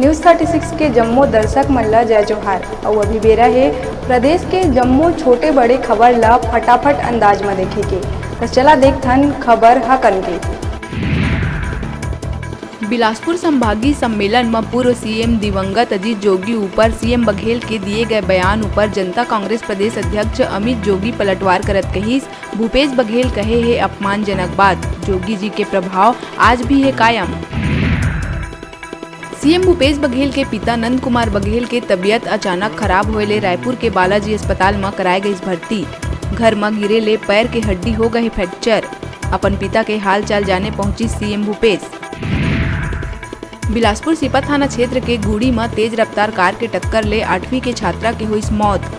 News 36 के जम्मू दर्शक मन ला जय जोहार। और अभी बेरा है प्रदेश के जम्मू छोटे बड़े खबर ला फटाफट अंदाज में देखे के। तो चला देखथन खबर हकन के। बिलासपुर संभागीय सम्मेलन में पूर्व सीएम दिवंगत अजीत जोगी ऊपर सीएम बघेल के दिए गए बयान ऊपर जनता कांग्रेस प्रदेश अध्यक्ष अमित जोगी पलटवार करत कहिस। भूपेश बघेल कहे है अपमानजनक बात, जोगी जी के प्रभाव आज भी है कायम। सीएम भूपेश बघेल के पिता नंद कुमार बघेल के तबियत अचानक खराब होए ले रायपुर के बालाजी अस्पताल में कराए गई भर्ती। घर में गिरे ले पैर के हड्डी हो गई फ्रैक्चर। अपन पिता के हाल चाल जाने पहुंची सीएम भूपेश। बिलासपुर सिपा थाना क्षेत्र के गुड़ी में तेज रफ्तार कार के टक्कर ले 8वीं के छात्रा के हुई मौत।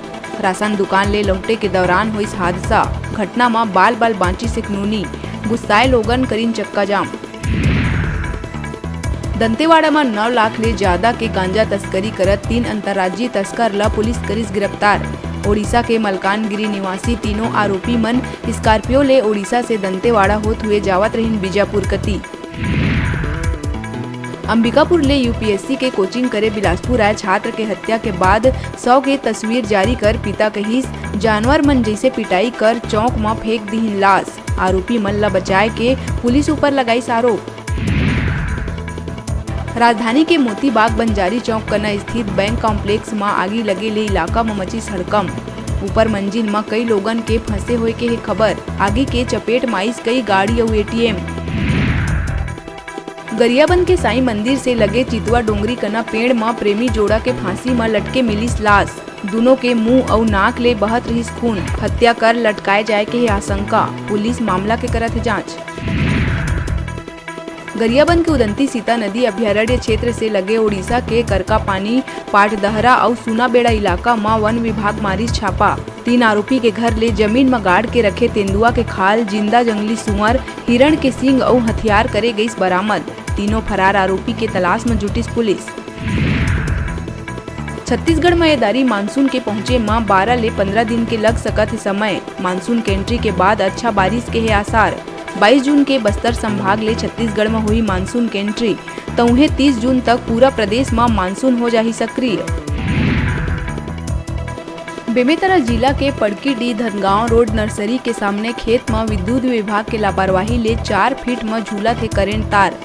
राशन दुकान ले लौटे के दौरान हुई हादसा। घटना में बाल बाल बांची से कानूनी गुस्साए लोगन करीन चक्का जाम। दंतेवाड़ा में 9 लाख ले ज्यादा के गांजा तस्करी करत 3 अंतर्राज्यीय तस्कर ला पुलिस करिस गिरफ्तार। ओडिशा के मलकानगिरी निवासी तीनों आरोपी मन स्कॉर्पियो ले ओडिशा से दंतेवाड़ा होत हुए जावत रहीन बीजापुर कती। अंबिकापुर ले यूपीएससी के कोचिंग करे बिलासपुर आए छात्र के हत्या के बाद 100 के तस्वीर जारी कर पिता कहिस जानवर मन जैसे पिटाई कर चौक में फेंक दीहिन लाश। आरोपी मन ला बचाए के पुलिस ऊपर लगाई आरोप। राजधानी के मोती बाग बंजारी चौक कना स्थित बैंक कॉम्प्लेक्स में आगी लगे ले इलाका में मची हड़कंप। ऊपर मंजिल में कई लोगन के फंसे हुए के है खबर। आगे के चपेट माइस कई गाड़ी और एटीएम। गरियाबंद के साईं मंदिर से लगे चितवा डोंगरी कना पेड़ में प्रेमी जोड़ा के फांसी में लटके मिलिस लाश। दोनों के मुंह और नाक ले बहत रही खून। हत्या कर लटकाए जाए के है आशंका। पुलिस मामला के करत है जांच। गरियाबंद के उदंती सीता नदी अभ्यारण्य क्षेत्र से लगे ओडिशा के करकापानी, पाटदहरा और सुनाबेड़ा इलाका में वन विभाग मारी छापा। 3 आरोपी के घर ले जमीन में गाड़ के रखे तेंदुआ के खाल, जिंदा जंगली सुअर, हिरण के सींग और हथियार करे गई बरामद। तीनों फरार आरोपी के तलाश में जुटी पुलिस। छत्तीसगढ़ में येदारी मानसून के पहुंचे मां 12 ले 15 दिन के लग सकत है समय। मानसून के एंट्री के बाद अच्छा बारिश के है आसार। 22 जून के बस्तर संभाग ले छत्तीसगढ़ में हुई मानसून के एंट्री। तो उन्हें 30 जून तक पूरा प्रदेश में मानसून हो जाही सक्रिय। बेमेतरा जिला के पड़कीडीह धनगांव रोड नर्सरी के सामने खेत में विद्युत विभाग के लापरवाही ले 4 फीट में झूला थे करेंट तार,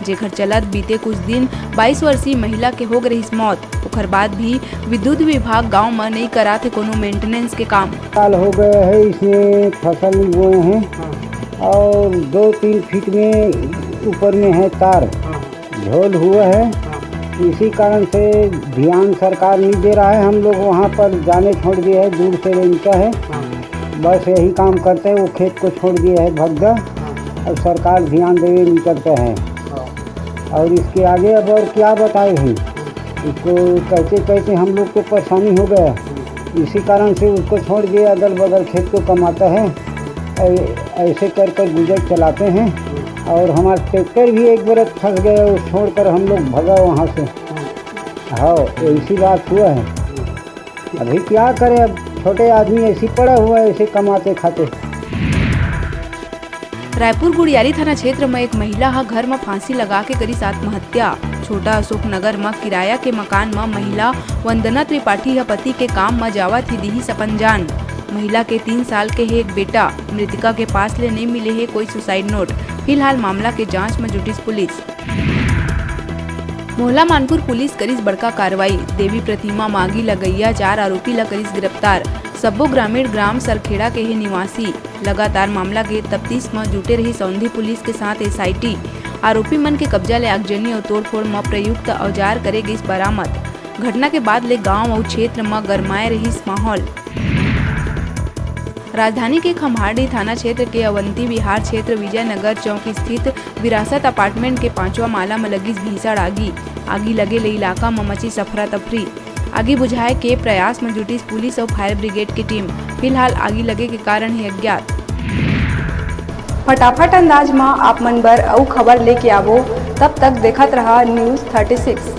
जेकर चलत बीते कुछ दिन 22 वर्षीय महिला के हो गई मौत। ओकर बाद भी विद्युत विभाग गांव में नहीं करा थे कोनो मेंटेनेंस के काम। साल हो गए है इसमें फसल बोए हैं और 2-3 फीट में ऊपर में है तार झोल हुआ है। इसी कारण से ध्यान सरकार नहीं दे रहा है। हम लोग वहाँ पर जाने छोड़ दिए है, दूर से रेंचा है, बस यही काम करते हैं। वो खेत को छोड़ दिए है भगदा और सरकार ध्यान देवे नहीं करते हैं। और इसके आगे अब और क्या बताए हैं, इसको कहते कहते हम लोग को परेशानी हो गया। इसी कारण से उसको छोड़ दिए, अगल बगल खेत को कमाता है, ऐसे कर कर गुजर चलाते हैं। और हमारा ट्रैक्टर भी एक बरस फंस गया, उस छोड़कर हम लोग भगा वहाँ से। हाँ, ऐसी बात हुआ है। अभी क्या करें, अब छोटे आदमी ऐसी पड़ा हुआ है, ऐसे कमाते खाते। रायपुर गुड़ियारी थाना क्षेत्र में एक महिला हा घर में फांसी लगा के करी आत्महत्या। छोटा अशोक नगर में किराया के मकान में महिला वंदना त्रिपाठी हा पति के काम में जावत ही दी सपन जान। महिला के 3 साल के है एक बेटा। मृतका के पास ले नहीं मिले है कोई सुसाइड नोट। फिलहाल मामला के जांच में जुटी पुलिस। मोहला मानपुर पुलिस करिस बड़का कार्रवाई। देवी प्रतिमा मांगी लगैया 4 आरोपी ला करिस गिरफ्तार। सब्बो ग्रामीण ग्राम सरखेड़ा के ही निवासी। लगातार मामला के तफ्तीश में जुटे रही सौंधी पुलिस के साथ एसआईटी। आरोपी मन के कब्जा ले आगजनी और तोड़फोड़ में प्रयुक्त औजार करे गई बरामद। घटना के बाद ले गांव और क्षेत्र में गरमाए रही माहौल। राजधानी के खम्हाड़ी थाना क्षेत्र के अवंती विहार क्षेत्र विजयनगर चौक स्थित विरासत अपार्टमेंट के 5वां माला में लगी भीषण आगी लगे ले इलाका में मची अफरा तफरी। आगी बुझाए के प्रयास में जुटी पुलिस और फायर ब्रिगेड की टीम। फिलहाल आगी लगे के कारण है अज्ञात। फटाफट अंदाज में आप मन बर अउ खबर लेके आवो। तब तक देखत रहा न्यूज़ 36।